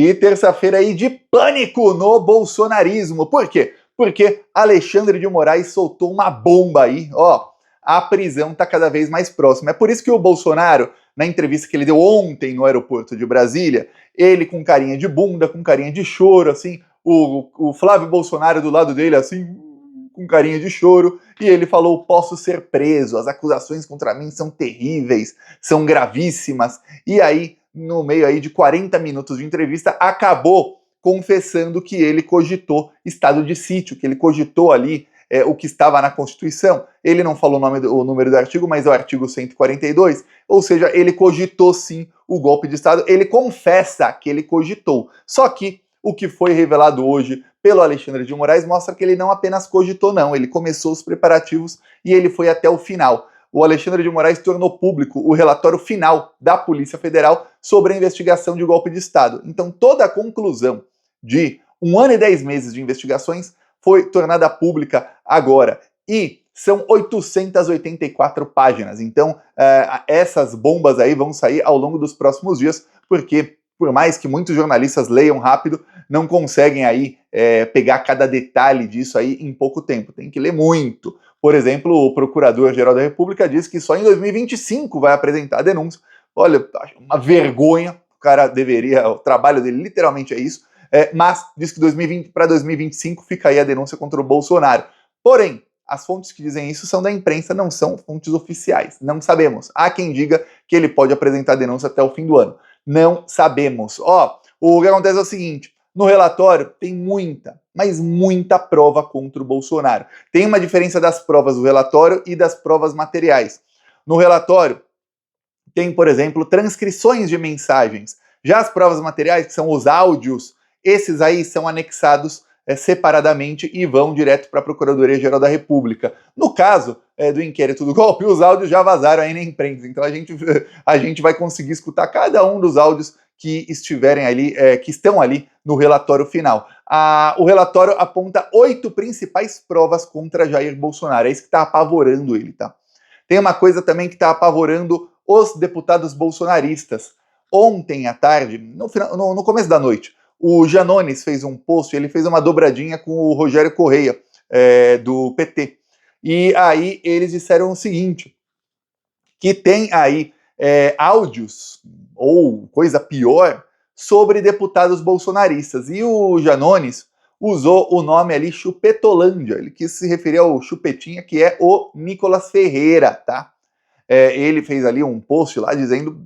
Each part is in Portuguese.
E terça-feira aí de pânico no bolsonarismo. Por quê? Porque Alexandre de Moraes soltou uma bomba aí, ó. A prisão tá cada vez mais próxima. É por isso que o Bolsonaro, na entrevista que ele deu ontem no aeroporto de Brasília, ele com carinha de bunda, com carinha de choro, assim, o Flávio Bolsonaro do lado dele, assim, com carinha de choro, e ele falou: posso ser preso, as acusações contra mim são terríveis, são gravíssimas. E aí, no meio aí de 40 minutos de entrevista, acabou confessando que ele cogitou estado de sítio, que ele cogitou ali o que estava na Constituição. Ele não falou o número do artigo, mas é o artigo 142, ou seja, ele cogitou sim o golpe de Estado, ele confessa que ele cogitou. Só que o que foi revelado hoje pelo Alexandre de Moraes mostra que ele não apenas cogitou, não, ele começou os preparativos e ele foi até o final. O Alexandre de Moraes tornou público o relatório final da Polícia Federal sobre a investigação de golpe de Estado. Então, toda a conclusão de 1 ano e 10 meses de investigações foi tornada pública agora. E são 884 páginas. Então, essas bombas aí vão sair ao longo dos próximos dias, porque, por mais que muitos jornalistas leiam rápido, não conseguem aí pegar cada detalhe disso aí em pouco tempo. Tem que ler muito. Por exemplo, o Procurador-Geral da República diz que só em 2025 vai apresentar a denúncia. Olha, uma vergonha. O cara deveria, o trabalho dele literalmente é isso. Mas diz que para 2025 fica aí a denúncia contra o Bolsonaro. Porém, as fontes que dizem isso são da imprensa, não são fontes oficiais. Não sabemos. Há quem diga que ele pode apresentar a denúncia até o fim do ano. Não sabemos. O que acontece é o seguinte: no relatório tem muita, mas muita prova contra o Bolsonaro. Tem uma diferença das provas do relatório e das provas materiais. No relatório tem, por exemplo, transcrições de mensagens. Já as provas materiais, que são os áudios, esses aí são anexados separadamente e vão direto para a Procuradoria-Geral da República. No caso do inquérito do golpe, os áudios já vazaram aí na imprensa, então a gente vai conseguir escutar cada um dos áudios que estiverem ali, que estão ali no relatório final. O relatório aponta 8 principais provas contra Jair Bolsonaro, é isso que está apavorando ele, tá? Tem uma coisa também que está apavorando os deputados bolsonaristas. Ontem à tarde, no começo da noite, o Janones fez um post, ele fez uma dobradinha com o Rogério Correia, do PT. E aí eles disseram o seguinte, que tem aí áudios, ou coisa pior, sobre deputados bolsonaristas. E o Janones usou o nome ali Chupetolândia, ele quis se referir ao Chupetinha, que é o Nicolas Ferreira, tá? Ele fez ali um post lá dizendo,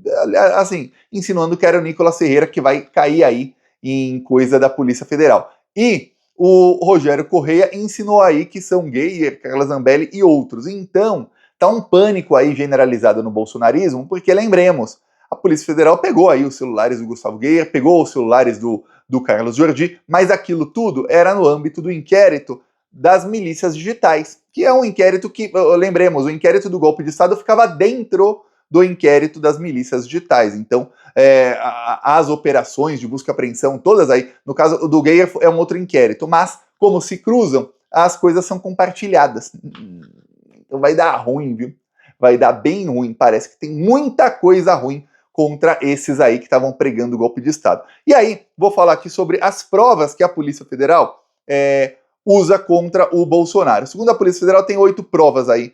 assim, insinuando que era o Nicolas Ferreira que vai cair aí em coisa da Polícia Federal. E o Rogério Correia ensinou aí que são gay, Carla Zambelli e outros. Então, tá um pânico aí generalizado no bolsonarismo, porque lembremos, a Polícia Federal pegou aí os celulares do Gustavo Geyer, pegou os celulares do Carlos Jordi, mas aquilo tudo era no âmbito do inquérito das milícias digitais, que é um inquérito que, lembremos, o inquérito do golpe de Estado ficava dentro do inquérito das milícias digitais. Então, as operações de busca e apreensão, todas aí, no caso do Geyer é um outro inquérito, mas como se cruzam, as coisas são compartilhadas. Então vai dar ruim, viu? Vai dar bem ruim. Parece que tem muita coisa ruim contra esses aí que estavam pregando o golpe de Estado. E aí, vou falar aqui sobre as provas que a Polícia Federal usa contra o Bolsonaro. Segundo a Polícia Federal, tem 8 provas aí,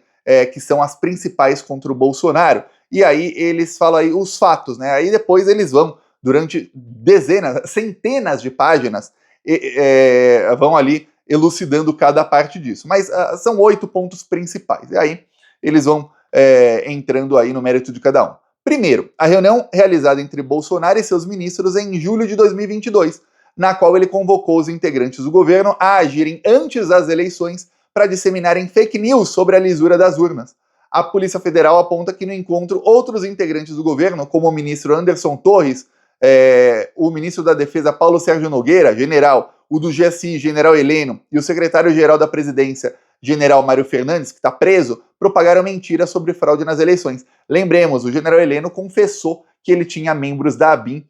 que são as principais contra o Bolsonaro. E aí eles falam aí os fatos, né? Aí depois eles vão, durante dezenas, centenas de páginas, vão ali elucidando cada parte disso. Mas são 8 pontos principais. E aí eles vão entrando aí no mérito de cada um. Primeiro, a reunião realizada entre Bolsonaro e seus ministros em julho de 2022, na qual ele convocou os integrantes do governo a agirem antes das eleições para disseminarem fake news sobre a lisura das urnas. A Polícia Federal aponta que no encontro outros integrantes do governo, como o ministro Anderson Torres, o ministro da Defesa Paulo Sérgio Nogueira, general, o do GSI, general Heleno, e o secretário-geral da Presidência, general Mário Fernandes, que está preso, propagaram mentiras sobre fraude nas eleições. Lembremos, o general Heleno confessou que ele tinha membros da ABIN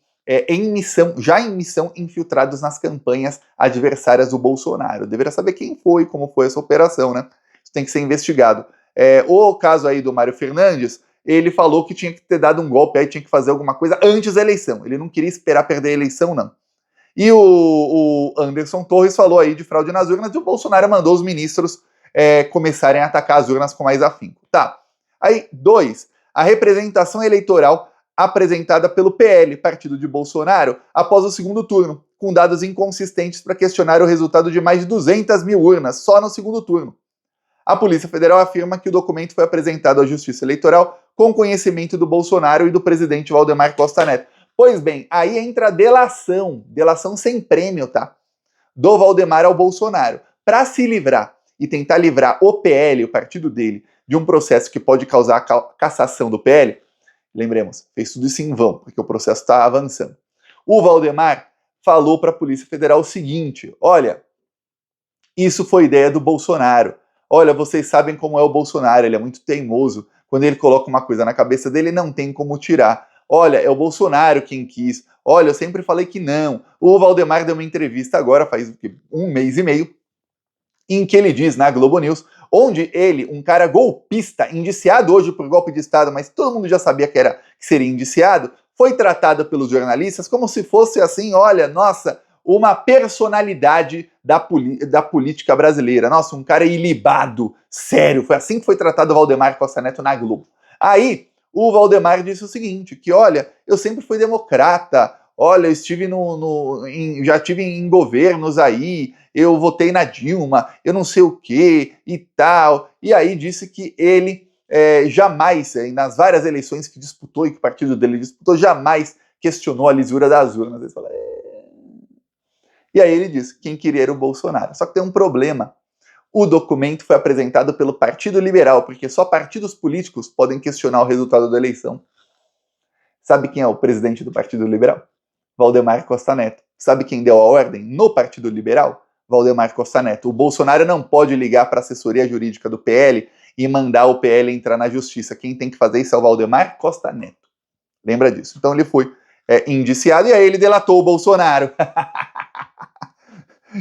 já em missão, infiltrados nas campanhas adversárias do Bolsonaro. Deveria saber quem foi, como foi essa operação, né? Isso tem que ser investigado. O caso aí do Mário Fernandes, ele falou que tinha que ter dado um golpe, aí tinha que fazer alguma coisa antes da eleição. Ele não queria esperar perder a eleição, não. E o Anderson Torres falou aí de fraude nas urnas e o Bolsonaro mandou os ministros começarem a atacar as urnas com mais afinco. Tá. Aí, 2. A representação eleitoral apresentada pelo PL, partido de Bolsonaro, após o segundo turno, com dados inconsistentes para questionar o resultado de mais de 200 mil urnas só no segundo turno. A Polícia Federal afirma que o documento foi apresentado à Justiça Eleitoral com conhecimento do Bolsonaro e do presidente Valdemar Costa Neto. Pois bem, aí entra a delação sem prêmio, tá? Do Valdemar ao Bolsonaro. Para se livrar e tentar livrar o PL, o partido dele, de um processo que pode causar a cassação do PL, lembremos, fez tudo isso em vão, porque o processo está avançando. O Valdemar falou para a Polícia Federal o seguinte: olha, isso foi ideia do Bolsonaro. Olha, vocês sabem como é o Bolsonaro, ele é muito teimoso. Quando ele coloca uma coisa na cabeça dele, não tem como tirar. Olha, é o Bolsonaro quem quis. Olha, eu sempre falei que não. O Valdemar deu uma entrevista agora, faz um mês e meio, em que ele diz na Globo News, onde ele, um cara golpista, indiciado hoje por golpe de Estado, mas todo mundo já sabia que seria indiciado, foi tratado pelos jornalistas como se fosse assim, olha, nossa, uma personalidade da política brasileira. Nossa, um cara ilibado, sério. Foi assim que foi tratado o Valdemar Costa Neto na Globo. Aí, o Valdemar disse o seguinte, que olha, eu sempre fui democrata, olha, eu estive já estive em governos aí, eu votei na Dilma, eu não sei o que e tal. E aí disse que ele jamais, nas várias eleições que disputou e que o partido dele disputou, jamais questionou a lisura das urnas. Ele fala, E aí ele disse quem queria era o Bolsonaro. Só que tem um problema. O documento foi apresentado pelo Partido Liberal, porque só partidos políticos podem questionar o resultado da eleição. Sabe quem é o presidente do Partido Liberal? Valdemar Costa Neto. Sabe quem deu a ordem no Partido Liberal? Valdemar Costa Neto. O Bolsonaro não pode ligar para a assessoria jurídica do PL e mandar o PL entrar na justiça. Quem tem que fazer isso é o Valdemar Costa Neto. Lembra disso? Então ele foi indiciado e aí ele delatou o Bolsonaro.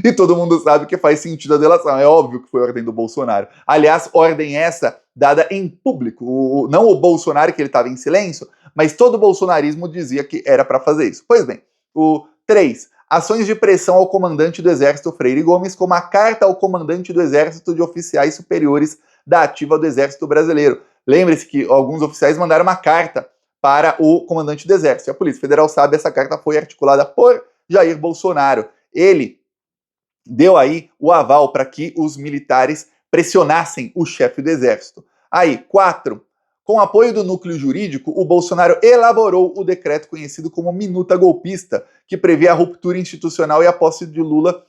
E todo mundo sabe que faz sentido a delação. É óbvio que foi ordem do Bolsonaro. Aliás, ordem essa dada em público. Não o Bolsonaro, que ele estava em silêncio, mas todo o bolsonarismo dizia que era para fazer isso. Pois bem, o 3. Ações de pressão ao comandante do Exército Freire Gomes, como a carta ao comandante do Exército de oficiais superiores da ativa do Exército Brasileiro. Lembre-se que alguns oficiais mandaram uma carta para o comandante do Exército. E a Polícia Federal sabe, essa carta foi articulada por Jair Bolsonaro. Ele deu aí o aval para que os militares pressionassem o chefe do Exército. Aí, 4. Com apoio do núcleo jurídico, o Bolsonaro elaborou o decreto conhecido como Minuta Golpista, que previa a ruptura institucional e a posse de Lula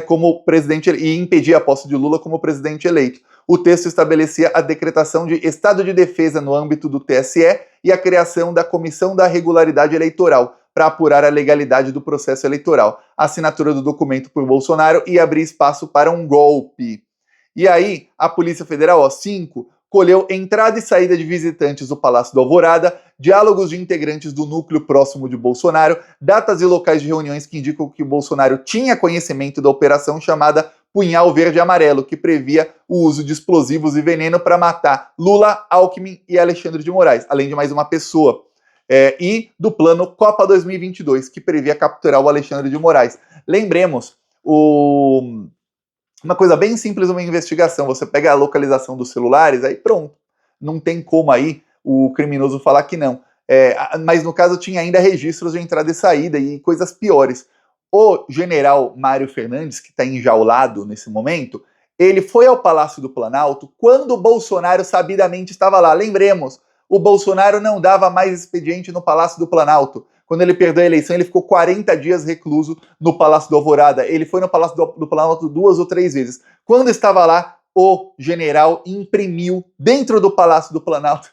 como presidente e impedia a posse de Lula como presidente eleito. O texto estabelecia a decretação de estado de defesa no âmbito do TSE e a criação da Comissão da Regularidade Eleitoral, para apurar a legalidade do processo eleitoral. A assinatura do documento por Bolsonaro ia abrir espaço para um golpe. E aí, a Polícia Federal, 5, colheu entrada e saída de visitantes do Palácio do Alvorada, diálogos de integrantes do núcleo próximo de Bolsonaro, datas e locais de reuniões que indicam que Bolsonaro tinha conhecimento da operação chamada Punhal Verde e Amarelo, que previa o uso de explosivos e veneno para matar Lula, Alckmin e Alexandre de Moraes, além de mais uma pessoa. E do plano Copa 2022, que previa capturar o Alexandre de Moraes. Lembremos, uma coisa bem simples, uma investigação, você pega a localização dos celulares, aí pronto, não tem como aí o criminoso falar que não. Mas no caso tinha ainda registros de entrada e saída e coisas piores. O general Mário Fernandes, que está enjaulado nesse momento, ele foi ao Palácio do Planalto quando o Bolsonaro sabidamente estava lá. Lembremos, o Bolsonaro não dava mais expediente no Palácio do Planalto. Quando ele perdeu a eleição, ele ficou 40 dias recluso no Palácio do Alvorada. Ele foi no Palácio do Planalto 2 ou 3 vezes. Quando estava lá, o general imprimiu dentro do Palácio do Planalto.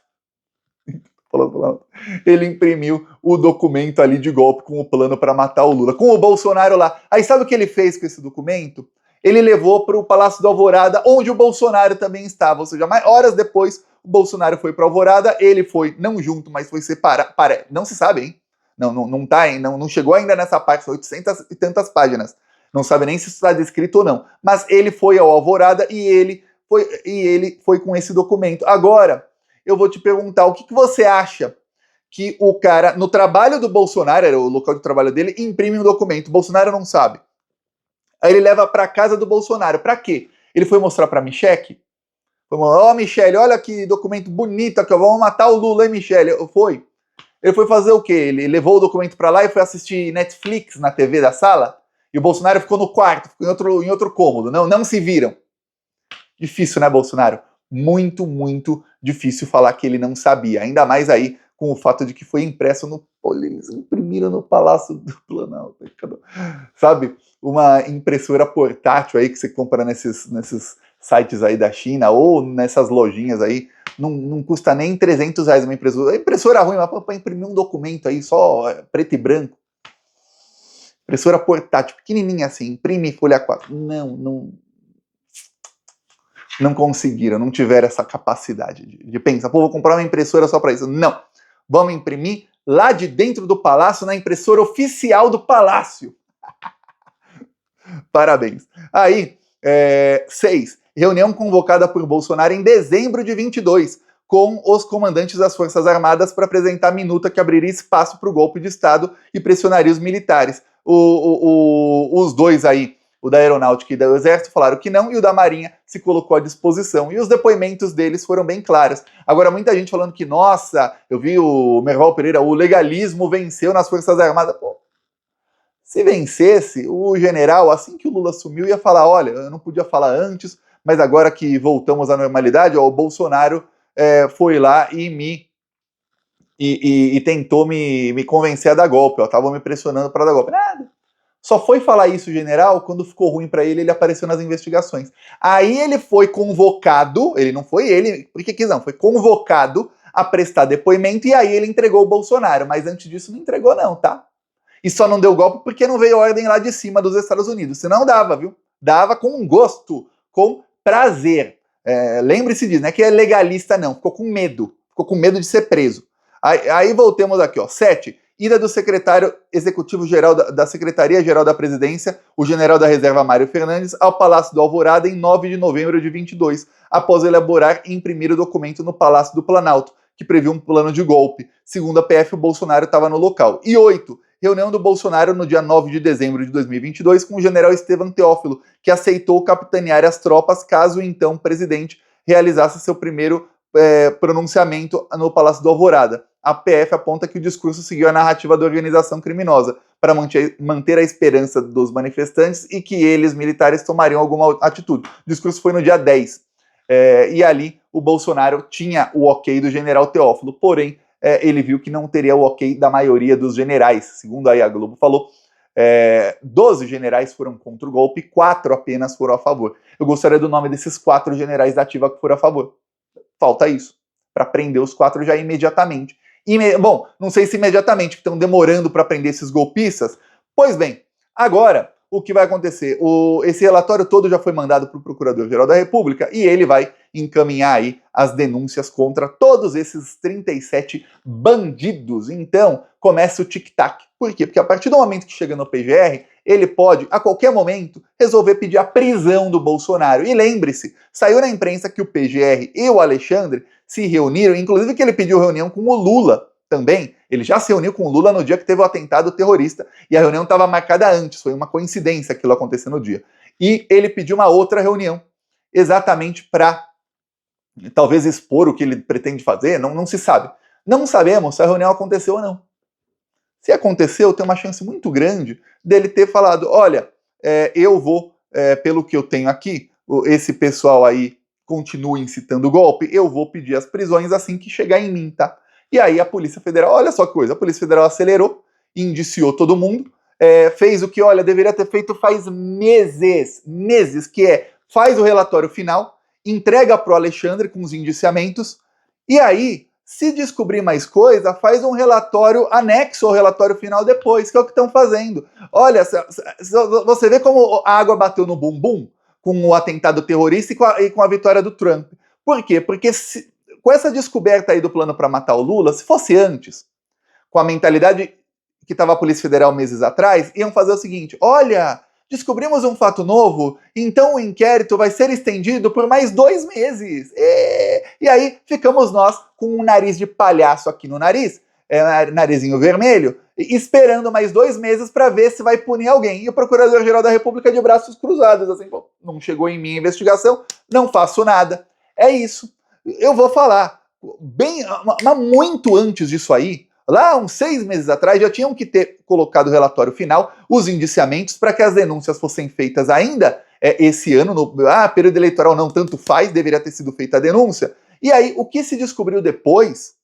Ele imprimiu o documento ali de golpe com o plano para matar o Lula, com o Bolsonaro lá. Aí sabe o que ele fez com esse documento? Ele levou para o Palácio do Alvorada, onde o Bolsonaro também estava. Ou seja, horas depois, o Bolsonaro foi para Alvorada, ele foi, não junto, mas foi separado. Não se sabe, hein? Não chegou ainda nessa parte, são 800 e tantas páginas. Não sabe nem se isso está descrito ou não. Mas ele foi ao Alvorada e ele foi com esse documento. Agora, eu vou te perguntar, o que você acha que o cara, no trabalho do Bolsonaro, era o local de trabalho dele, imprime um documento. O Bolsonaro não sabe. Aí ele leva para casa do Bolsonaro. Para quê? Ele foi mostrar para Michelle. Ó, Michelle, olha que documento bonito aqui, ó, vamos matar o Lula, hein, Michelle? Foi. Ele foi fazer o quê? Ele levou o documento para lá e foi assistir Netflix na TV da sala? E o Bolsonaro ficou no quarto, ficou em outro cômodo. Não se viram. Difícil, né, Bolsonaro? Muito, muito difícil falar que ele não sabia. Ainda mais aí com o fato de que foi impresso no... Eles imprimiram no Palácio do Planalto. Sabe? Uma impressora portátil aí que você compra nesses sites aí da China ou nessas lojinhas aí. Não custa nem 300 reais uma impressora. Impressora ruim, mas para imprimir um documento aí só preto e branco. Impressora portátil, pequenininha assim, imprime folha 4. Não conseguiram, não tiveram essa capacidade de pensar, pô, vou comprar uma impressora só para isso. Não, vamos imprimir lá de dentro do palácio, na impressora oficial do palácio. Parabéns. Aí, 6. Reunião convocada por Bolsonaro em dezembro de 22, com os comandantes das Forças Armadas para apresentar a minuta que abriria espaço para o golpe de Estado e pressionaria os militares. Os dois aí, o da Aeronáutica e do Exército, falaram que não, e o da Marinha se colocou à disposição. E os depoimentos deles foram bem claros. Agora, muita gente falando que, nossa, eu vi o Merval Pereira, o legalismo venceu nas Forças Armadas. Pô, se vencesse, o general, assim que o Lula assumiu, ia falar, olha, eu não podia falar antes, mas agora que voltamos à normalidade, ó, o Bolsonaro foi lá e tentou me convencer a dar golpe, ó, tava me pressionando para dar golpe. Nada. Só foi falar isso o general quando ficou ruim para ele apareceu nas investigações. Aí ele foi convocado, ele não foi ele, porque quis não, foi convocado a prestar depoimento e aí ele entregou o Bolsonaro, mas antes disso não entregou não, tá? E só não deu golpe porque não veio ordem lá de cima dos Estados Unidos, senão dava, viu? Dava com gosto, com prazer. Lembre-se disso, não é que é legalista não, ficou com medo de ser preso. Aí voltemos aqui, ó, 7. Ida do secretário executivo-geral da Secretaria-Geral da Presidência, o general da Reserva Mário Fernandes, ao Palácio do Alvorada em 9 de novembro de 22, após elaborar e imprimir o documento no Palácio do Planalto, que previa um plano de golpe. Segundo a PF, o Bolsonaro estava no local. E 8. Reunião do Bolsonaro no dia 9 de dezembro de 2022 com o general Estevam Teófilo, que aceitou capitanear as tropas caso o então presidente realizasse seu primeiro pronunciamento no Palácio do Alvorada. A PF aponta que o discurso seguiu a narrativa da organização criminosa para manter a esperança dos manifestantes e que eles, militares, tomariam alguma atitude. O discurso foi no dia 10. E ali o Bolsonaro tinha o ok do general Teófilo, porém ele viu que não teria o ok da maioria dos generais. Segundo aí a Globo falou, 12 generais foram contra o golpe, 4 apenas foram a favor. Eu gostaria do nome desses 4 generais da ativa que foram a favor. Falta isso, para prender os 4 já imediatamente. Bom, não sei se imediatamente, que estão demorando para prender esses golpistas. Pois bem, agora o que vai acontecer? Esse relatório todo já foi mandado para o Procurador-Geral da República e ele vai encaminhar aí as denúncias contra todos esses 37 bandidos. Então, começa o tic-tac. Por quê? Porque a partir do momento que chega no PGR, ele pode, a qualquer momento, resolver pedir a prisão do Bolsonaro. E lembre-se, saiu na imprensa que o PGR e o Alexandre se reuniram, inclusive que ele pediu reunião com o Lula também. Ele já se reuniu com o Lula no dia que teve o atentado terrorista e a reunião estava marcada antes, foi uma coincidência aquilo acontecer no dia. E ele pediu uma outra reunião, exatamente para talvez expor o que ele pretende fazer, não se sabe. Não sabemos se a reunião aconteceu ou não. Se aconteceu, tem uma chance muito grande dele ter falado, olha, eu vou, pelo que eu tenho aqui, esse pessoal aí continua incitando o golpe, eu vou pedir as prisões assim que chegar em mim, tá? E aí a Polícia Federal, olha só que coisa, a Polícia Federal acelerou, indiciou todo mundo, fez o que, olha, deveria ter feito faz meses, que faz o relatório final, entrega pro Alexandre com os indiciamentos, e aí, se descobrir mais coisa, faz um relatório anexo ao relatório final depois, que é o que estão fazendo. Olha, você vê como a água bateu no bumbum com o atentado terrorista e com a vitória do Trump. Por quê? Porque com essa descoberta aí do plano para matar o Lula, se fosse antes, com a mentalidade que estava a Polícia Federal meses atrás, iam fazer o seguinte, olha, descobrimos um fato novo, então o inquérito vai ser estendido por mais 2 meses. E aí ficamos nós com um nariz de palhaço aqui no nariz, narizinho vermelho, esperando mais 2 meses para ver se vai punir alguém. E o Procurador-Geral da República de braços cruzados, assim, pô, não chegou em mim a investigação, não faço nada. É isso. Eu vou falar, mas muito antes disso aí, lá uns 6 meses atrás, já tinham que ter colocado o relatório final, os indiciamentos, para que as denúncias fossem feitas ainda esse ano, no período eleitoral não tanto faz, deveria ter sido feita a denúncia. E aí, o que se descobriu depois,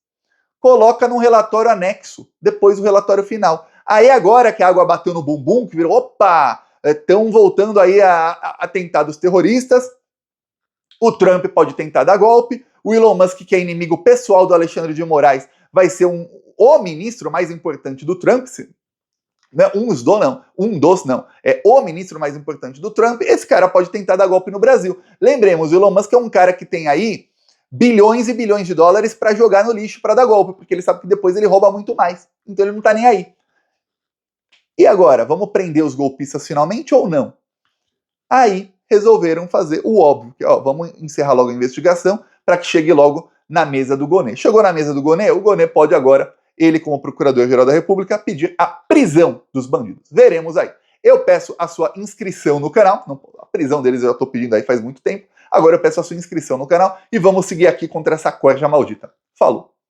coloca num relatório anexo, depois do relatório final. Aí agora que a água bateu no bumbum, que virou, opa, estão voltando aí a atentados terroristas, o Trump pode tentar dar golpe, o Elon Musk, que é inimigo pessoal do Alexandre de Moraes, vai ser o ministro mais importante do Trump, é o ministro mais importante do Trump, esse cara pode tentar dar golpe no Brasil. Lembremos, o Elon Musk é um cara que tem aí bilhões e bilhões de dólares para jogar no lixo para dar golpe, porque ele sabe que depois ele rouba muito mais, então ele não tá nem aí. E agora, vamos prender os golpistas finalmente ou não? Aí resolveram fazer o óbvio, que vamos encerrar logo a investigação para que chegue logo na mesa do Gonê. Chegou na mesa do Gonê, o Gonê pode agora, ele como Procurador-Geral da República, pedir a prisão dos bandidos. Veremos aí. Eu peço a sua inscrição no canal, a prisão deles eu já estou pedindo aí faz muito tempo, agora eu peço a sua inscrição no canal e vamos seguir aqui contra essa corja maldita. Falou!